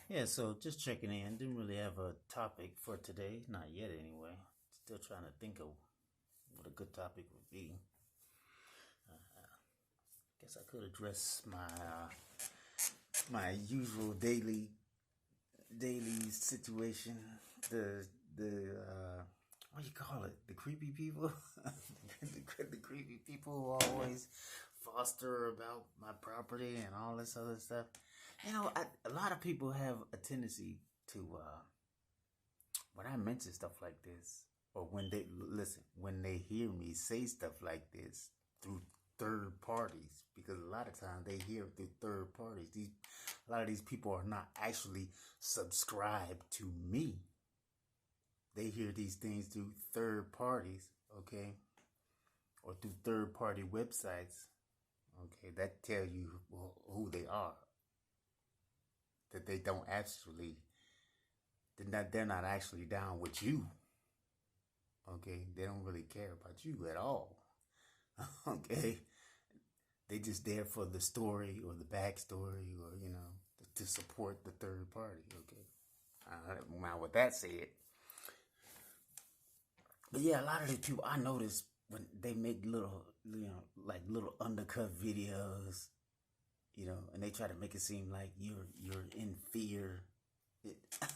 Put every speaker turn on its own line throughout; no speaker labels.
Yeah, so just checking in. Didn't really have a topic for today, not yet anyway. Still trying to think of what a good topic would be. Guess I could address my usual daily situation. The the what do you call it? The creepy people, the creepy people who always foster about my property and all this other stuff. A lot of people have a tendency to when I mention stuff like this, or when they listen, when they hear me say stuff like this through third parties, because a lot of times they hear it through third parties. A lot of these people are not actually subscribed to me. They hear these things through third parties, okay, or through third party websites, okay. That tell you who they are. That they don't actually, they're not actually down with you. Okay, they don't really care about you at all. Okay, they just there for the story or the backstory, or to support the third party. Okay, now with that said, but yeah, a lot of these people I notice when they make little, like little undercut videos, and they try to make it seem like you're in fear.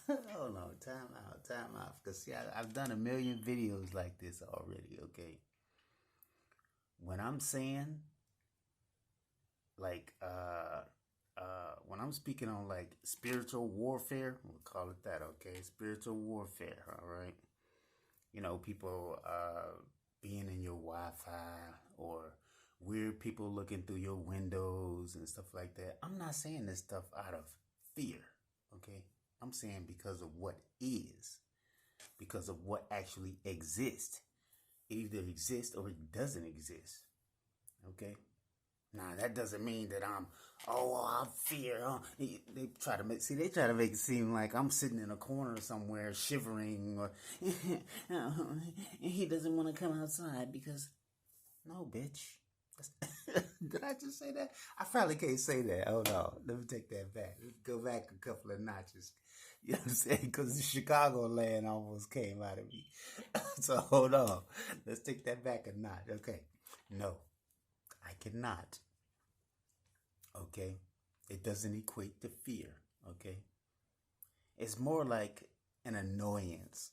Oh no, time out. Because see, I've done a million videos like this already. Okay, when I'm saying like when I'm speaking on like spiritual warfare, we'll call it that. Okay, spiritual warfare. All right, people being in your Wi-Fi, or weird people looking through your windows and stuff like that. I'm not saying this stuff out of fear. Okay, I'm saying because of what is, because of what actually exists. It either exists or it doesn't exist. Okay? Now that doesn't mean that I fear. They try to make it seem like I'm sitting in a corner somewhere shivering, or he doesn't want to come outside because, no, bitch. Did I just say that? I probably can't say that. Oh no, let me take that back. Let's go back a couple of notches. You know what I'm saying? Because the Chicago land almost came out of me. So hold on. Let's take that back a notch. Okay. No, I cannot. Okay. It doesn't equate to fear. Okay. It's more like an annoyance,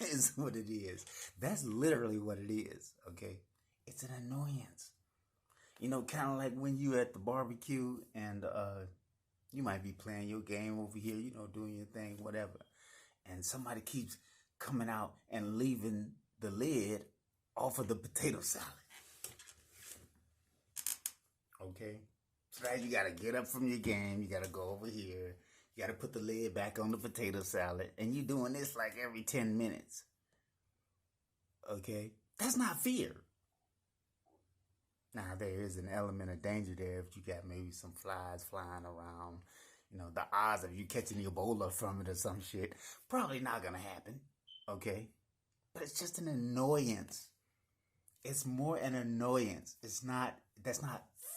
is what it is. That's literally what it is. Okay. It's an annoyance. Kind of like when you at the barbecue and you might be playing your game over here, doing your thing, whatever, and somebody keeps coming out and leaving the lid off of the potato salad. Okay? So now you gotta get up from your game, you gotta go over here, you gotta put the lid back on the potato salad, and you doing this like every 10 minutes. Okay? That's not fear. Now, there is an element of danger there if you got maybe some flies flying around. The odds of you catching Ebola from it or some shit, probably not gonna happen. Okay? But it's just an annoyance. It's more an annoyance. That's not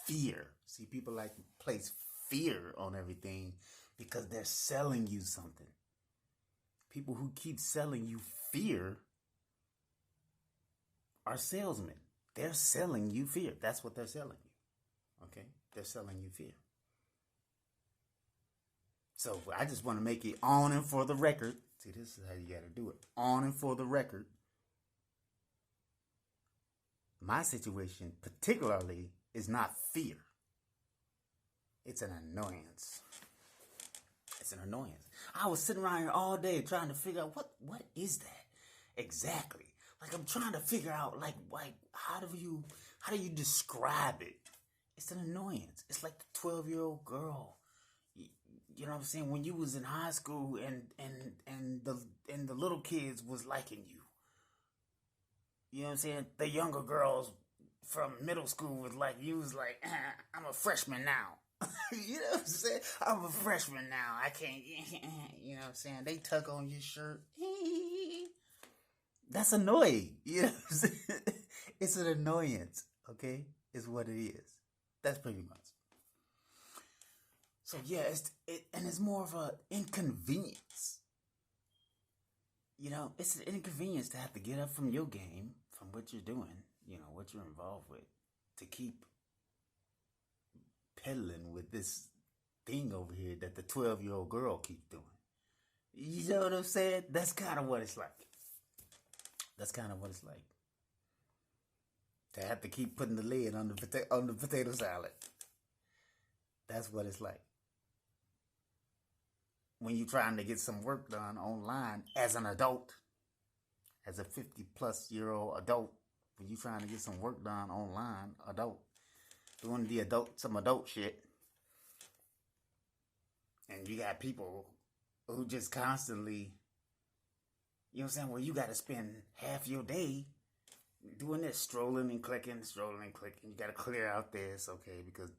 fear. See, people like to place fear on everything because they're selling you something. People who keep selling you fear are salesmen. They're selling you fear. That's what they're selling you. Okay? They're selling you fear. So I just want to make it on and for the record. See, this is how you got to do it. On and for the record. My situation, particularly, is not fear. It's an annoyance. It's an annoyance. I was sitting around here all day trying to figure out what is that exactly. Like, I'm trying to figure out like how do you describe it? It's an annoyance. It's like the 12-year-old girl. You know what I'm saying? When you was in high school and the little kids was liking you. You know what I'm saying? The younger girls from middle school was like, you was like, I'm a freshman now. You know what I'm saying? I'm a freshman now. I can't, you know what I'm saying? They tug on your shirt. That's annoying. You know what I'm saying? It's an annoyance, okay? Is what it is. That's pretty much. So yeah, and it's more of a inconvenience. It's an inconvenience to have to get up from your game, from what you're doing, what you're involved with, to keep peddling with this thing over here that the 12-year-old girl keeps doing. You know what I'm saying? That's kind of what it's like. That's kind of what it's like. To have to keep putting the lid on the potato salad. That's what it's like. When you're trying to get some work done online as an adult, as a 50-plus-year-old adult, when you're trying to get some work done online, doing some adult shit, and you got people who just constantly, you know what I'm saying, where you got to spend half your day doing this, strolling and clicking. You got to clear out this, okay, because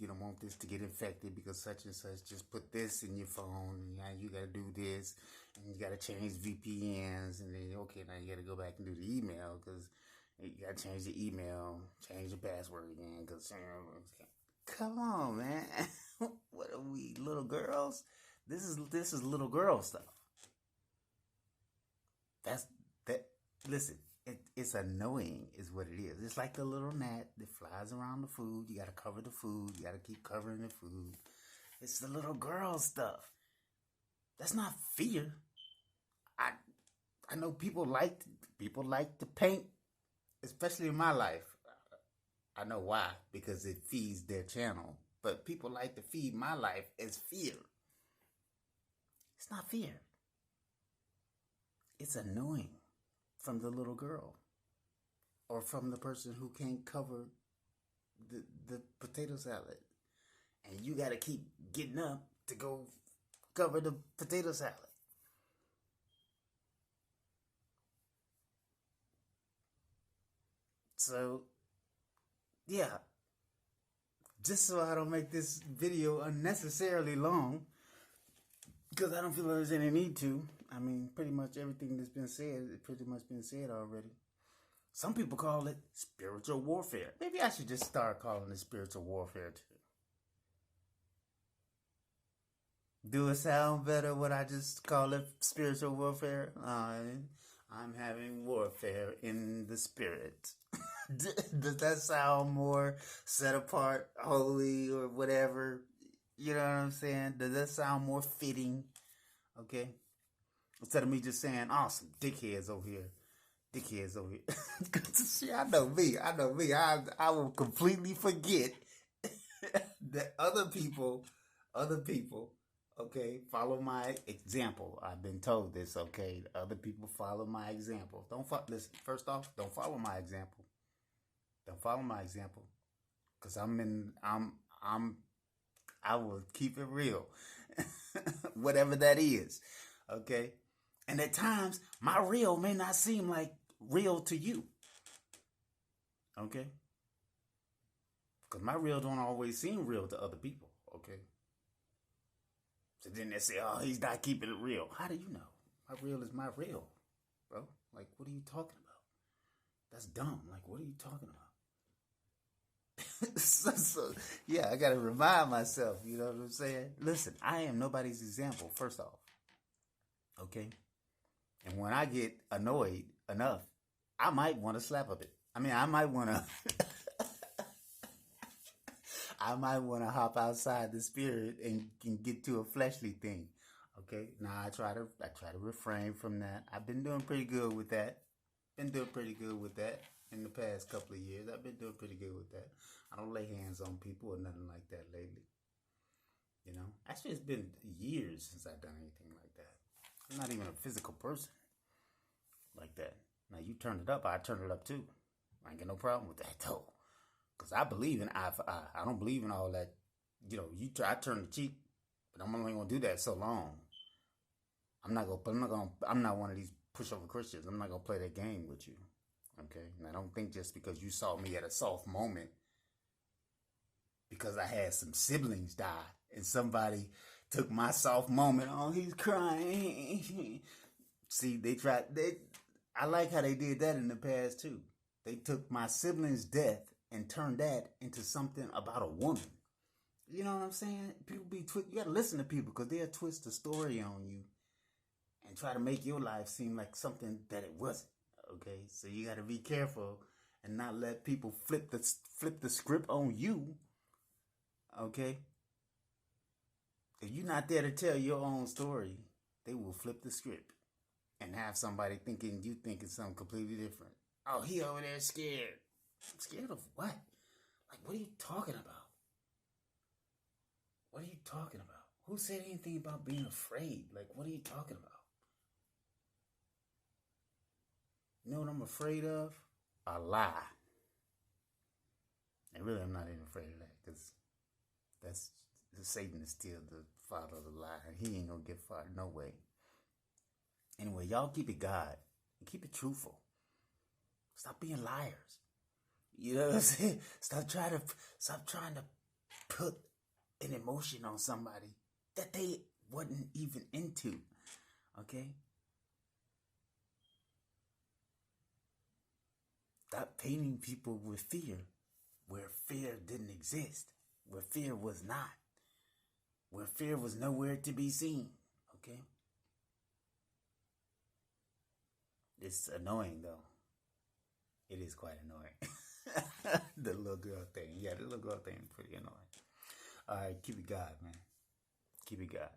you don't want this to get infected because such and such. Just put this in your phone. And you got to do this, and you got to change VPNs, and then now you got to go back and do the email because you got to change the email, change the password again. Because come on, man, what are we, little girls? This is little girl stuff. Listen. It's annoying is what it is. It's like the little gnat that flies around the food. You got to cover the food. You got to keep covering the food. It's the little girl stuff. That's not fear. I know people like to paint, especially in my life. I know why, because it feeds their channel. But people like to feed my life as fear. It's not fear. It's annoying. From the little girl, or from the person who can't cover the potato salad, and you got to keep getting up to go cover the potato salad. So, yeah, just so I don't make this video unnecessarily long, because I don't feel there's any need to. I mean, pretty much everything that's been said, it's pretty much been said already. Some people call it spiritual warfare. Maybe I should just start calling it spiritual warfare too. Do it sound better when I just call it spiritual warfare? I'm having warfare in the spirit. Does that sound more set apart, holy, or whatever? You know what I'm saying? Does that sound more fitting? Okay? Instead of me just saying, some dickheads over here. See, I know me. I will completely forget that other people, okay, follow my example. I've been told this, okay? Other people follow my example. Listen, first off, don't follow my example. Because I will keep it real. Whatever that is. Okay? And at times, my real may not seem like real to you. Okay? Because my real don't always seem real to other people. Okay? So then they say, he's not keeping it real. How do you know? My real is my real, bro. Like, what are you talking about? That's dumb. Like, what are you talking about? Yeah, I got to remind myself, you know what I'm saying? Listen, I am nobody's example, first off. Okay? And when I get annoyed enough, I might want to slap a bit. I mean, I might want to hop outside the spirit and get to a fleshly thing. Okay? Now I try to refrain from that. I've been doing pretty good with that. In the past couple of years. I've been doing pretty good with that. I don't lay hands on people or nothing like that lately. You know? Actually, it's been years since I've done anything like that. I'm not even a physical person like that. Now, you turn it up, I turn it up too. I ain't got no problem with that, though. Because I believe in eye for eye. I don't believe in all that. I turn the cheek, but I'm only going to do that so long. I'm not one of these pushover Christians. I'm not going to play that game with you. Okay? And I don't think just because you saw me at a soft moment, because I had some siblings die, and somebody took my soft moment. He's crying. See, I like how they did that in the past too. They took my sibling's death and turned that into something about a woman. You know what I'm saying? People be you gotta listen to people because they'll twist the story on you and try to make your life seem like something that it wasn't. Okay, so you gotta be careful and not let people flip the script on you. Okay, if you're not there to tell your own story, they will flip the script and have somebody thinking you thinking something completely different. Oh, he over there scared. Scared of what? Like, what are you talking about? What are you talking about? Who said anything about being afraid? Like, what are you talking about? You know what I'm afraid of? A lie. And really, I'm not even afraid of that because that's Satan is still the father of the lie. He ain't gonna get fired no way. Anyway, y'all keep it God and keep it truthful. Stop being liars. You know what I'm saying? Stop trying to put an emotion on somebody that they wasn't even into. Okay? Stop painting people with fear where fear didn't exist, where fear was not, where fear was nowhere to be seen. Okay? It's annoying though. It is quite annoying. The little girl thing. Yeah, the little girl thing is pretty annoying. All right, keep it God, man. Keep it God.